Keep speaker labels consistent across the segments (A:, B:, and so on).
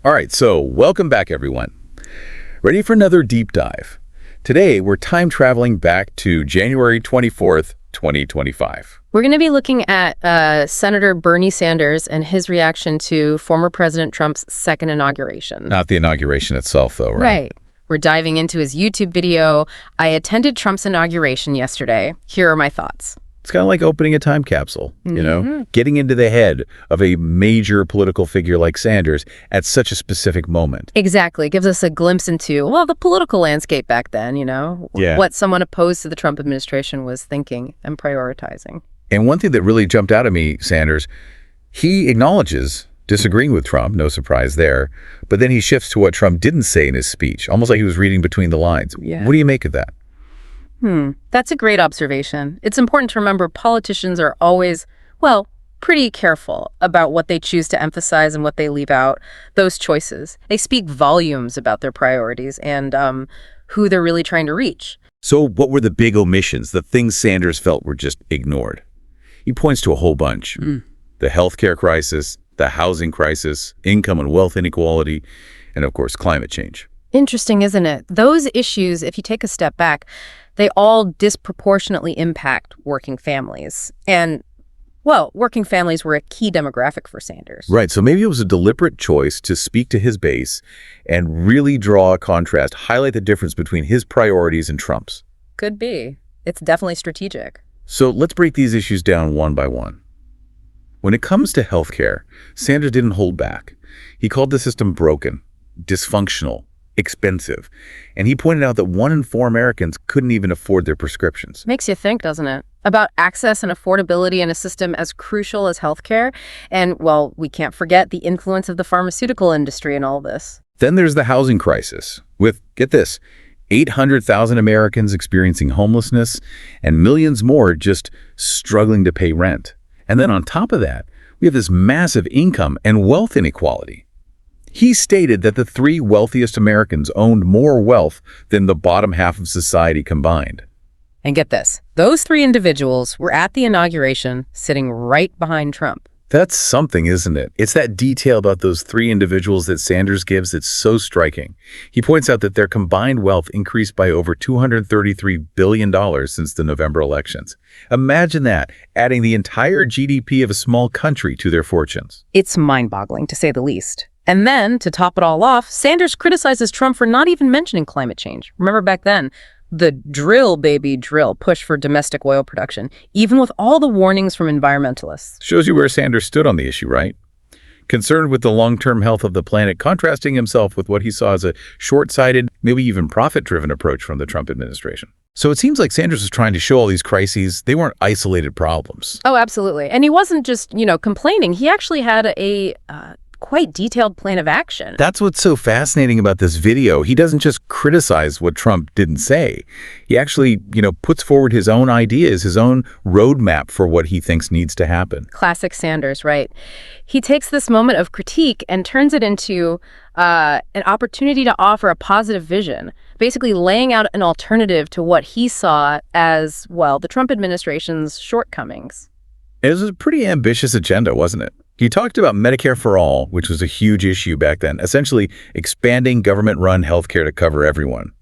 A: All right, so welcome back, everyone. Ready for another deep dive? Today, we're time traveling back to January 24th, 2025.
B: We're going to be looking at Senator Bernie Sanders and his reaction to former President Trump's second inauguration.
A: Not the inauguration itself, though, right?
B: Right. We're diving into his YouTube video. I attended Trump's inauguration yesterday. Here are my thoughts.
A: It's kind of like opening a time capsule, getting into the head of a major political figure like Sanders at such a specific moment.
B: Exactly. It gives us a glimpse into, well, the political landscape back then, what someone opposed to the Trump administration was thinking and prioritizing.
A: And one thing that really jumped out at me, Sanders, he acknowledges disagreeing with Trump, no surprise there, but then he shifts to what Trump didn't say in his speech, almost like he was reading between the lines.
B: Yeah.
A: What do you make of that?
B: That's a great observation. It's important to remember politicians are always, pretty careful about what they choose to emphasize and what they leave out. Those choices, they speak volumes about their priorities and who they're really trying to reach.
A: So what were the big omissions, the things Sanders felt were just ignored? He points to a whole bunch. The healthcare crisis, the housing crisis, income and wealth inequality, and of course, climate change.
B: Interesting, isn't it? Those issues, if you take a step back, they all disproportionately impact working families. And, working families were a key demographic for Sanders.
A: Right, so maybe it was a deliberate choice to speak to his base and really draw a contrast, highlight the difference between his priorities and Trump's.
B: Could be. It's definitely strategic.
A: So let's break these issues down one by one. When it comes to healthcare, Sanders didn't hold back. He called the system broken, dysfunctional, expensive, and he pointed out that 1 in 4 Americans couldn't even afford their prescriptions.
B: Makes you think, doesn't it? About access and affordability in a system as crucial as healthcare. And, we can't forget the influence of the pharmaceutical industry in all this.
A: Then there's the housing crisis with, get this, 800,000 Americans experiencing homelessness and millions more just struggling to pay rent. And then on top of that, we have this massive income and wealth inequality. He stated that the 3 wealthiest Americans owned more wealth than the bottom half of society combined.
B: And get this, those 3 individuals were at the inauguration sitting right behind Trump.
A: That's something, isn't it? It's that detail about those 3 individuals that Sanders gives that's so striking. He points out that their combined wealth increased by over $233 billion since the November elections. Imagine that, adding the entire GDP of a small country to their fortunes.
B: It's mind-boggling, to say the least. And then, to top it all off, Sanders criticizes Trump for not even mentioning climate change. Remember back then, the drill, baby, drill push for domestic oil production, even with all the warnings from environmentalists.
A: Shows you where Sanders stood on the issue, right? Concerned with the long-term health of the planet, contrasting himself with what he saw as a short-sighted, maybe even profit-driven approach from the Trump administration. So it seems like Sanders was trying to show all these crises, they weren't isolated problems.
B: Oh, absolutely. And he wasn't just, complaining. He actually had a quite detailed plan of action.
A: That's what's so fascinating about this video. He doesn't just criticize what Trump didn't say. He actually, puts forward his own ideas, his own roadmap for what he thinks needs to happen.
B: Classic Sanders, right? He takes this moment of critique and turns it into an opportunity to offer a positive vision, basically laying out an alternative to what he saw as, the Trump administration's shortcomings.
A: It was a pretty ambitious agenda, wasn't it? He talked about Medicare for all, which was a huge issue back then, essentially expanding government-run healthcare to cover everyone.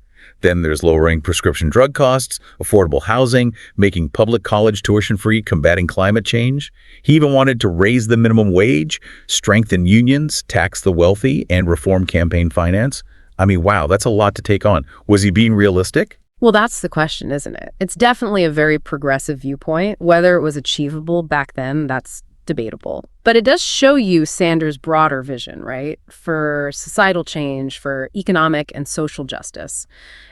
A: Then there's lowering prescription drug costs, affordable housing, making public college tuition-free, combating climate change. He even wanted to raise the minimum wage, strengthen unions, tax the wealthy, and reform campaign finance. I mean, wow, that's a lot to take on. Was he being realistic?
B: Well, that's the question, isn't it? It's definitely a very progressive viewpoint. Whether it was achievable back then, that's debatable. But it does show you Sanders' broader vision, right? For societal change, for economic and social justice.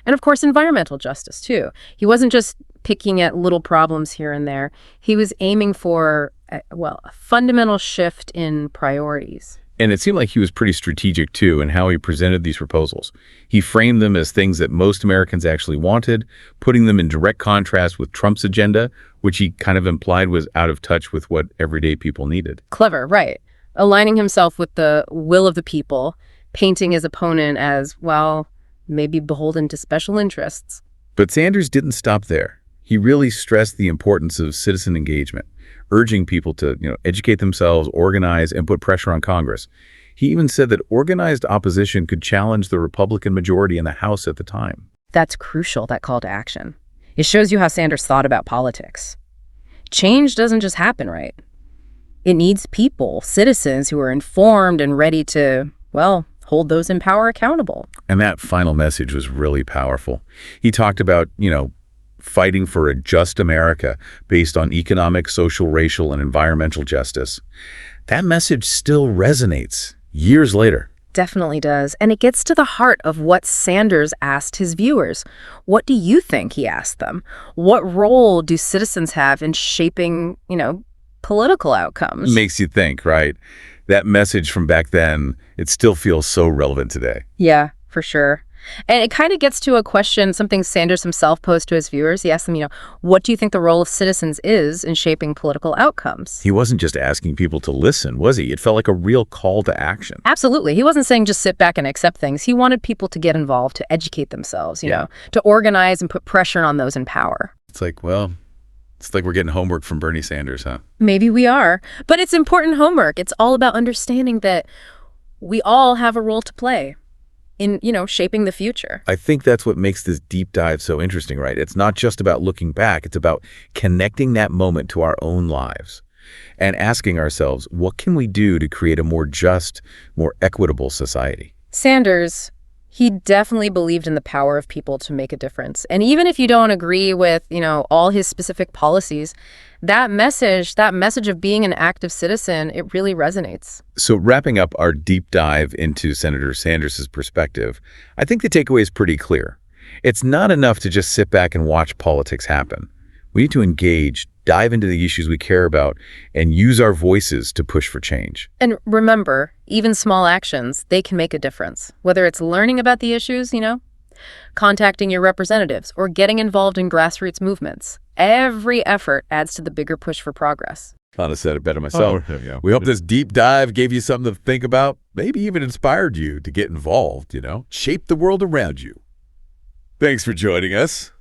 B: And of course, environmental justice, too. He wasn't just picking at little problems here and there. He was aiming for, a fundamental shift in priorities.
A: And it seemed like he was pretty strategic, too, in how he presented these proposals. He framed them as things that most Americans actually wanted, putting them in direct contrast with Trump's agenda, which he kind of implied was out of touch with what everyday people needed.
B: Clever, right. Aligning himself with the will of the people, painting his opponent as, maybe beholden to special interests.
A: But Sanders didn't stop there. He really stressed the importance of citizen engagement, urging people to, educate themselves, organize, and put pressure on Congress. He even said that organized opposition could challenge the Republican majority in the House at the time.
B: That's crucial, that call to action. It shows you how Sanders thought about politics. Change doesn't just happen, right? It needs people, citizens who are informed and ready to, well, hold those in power accountable.
A: And that final message was really powerful. He talked about, fighting for a just America based on economic, social, racial, and environmental justice. That message still resonates years later.
B: Definitely does. And it gets to the heart of what Sanders asked his viewers. What do you think he asked them? What role do citizens have in shaping, political outcomes?
A: Makes you think, right? That message from back then, it still feels so relevant today.
B: Yeah, for sure. And it kind of gets to a question, something Sanders himself posed to his viewers. He asked them, what do you think the role of citizens is in shaping political outcomes?
A: He wasn't just asking people to listen, was he? It felt like a real call to action.
B: Absolutely. He wasn't saying just sit back and accept things. He wanted people to get involved, to educate themselves, to organize and put pressure on those in power.
A: It's like we're getting homework from Bernie Sanders, huh?
B: Maybe we are. But it's important homework. It's all about understanding that we all have a role to play in, shaping the future.
A: I think that's what makes this deep dive so interesting, right? It's not just about looking back. It's about connecting that moment to our own lives and asking ourselves, what can we do to create a more just, more equitable society?
B: Sanders, he definitely believed in the power of people to make a difference. And even if you don't agree with, all his specific policies, that message of being an active citizen, it really resonates.
A: So wrapping up our deep dive into Senator Sanders' perspective, I think the takeaway is pretty clear. It's not enough to just sit back and watch politics happen. We need to engage, dive into the issues we care about, and use our voices to push for change.
B: And remember, even small actions, they can make a difference. Whether it's learning about the issues, contacting your representatives, or getting involved in grassroots movements. Every effort adds to the bigger push for progress.
C: Couldn't have said it better myself.
A: Yeah.
C: We hope this deep dive gave you something to think about, maybe even inspired you to get involved, shape the world around you. Thanks for joining us.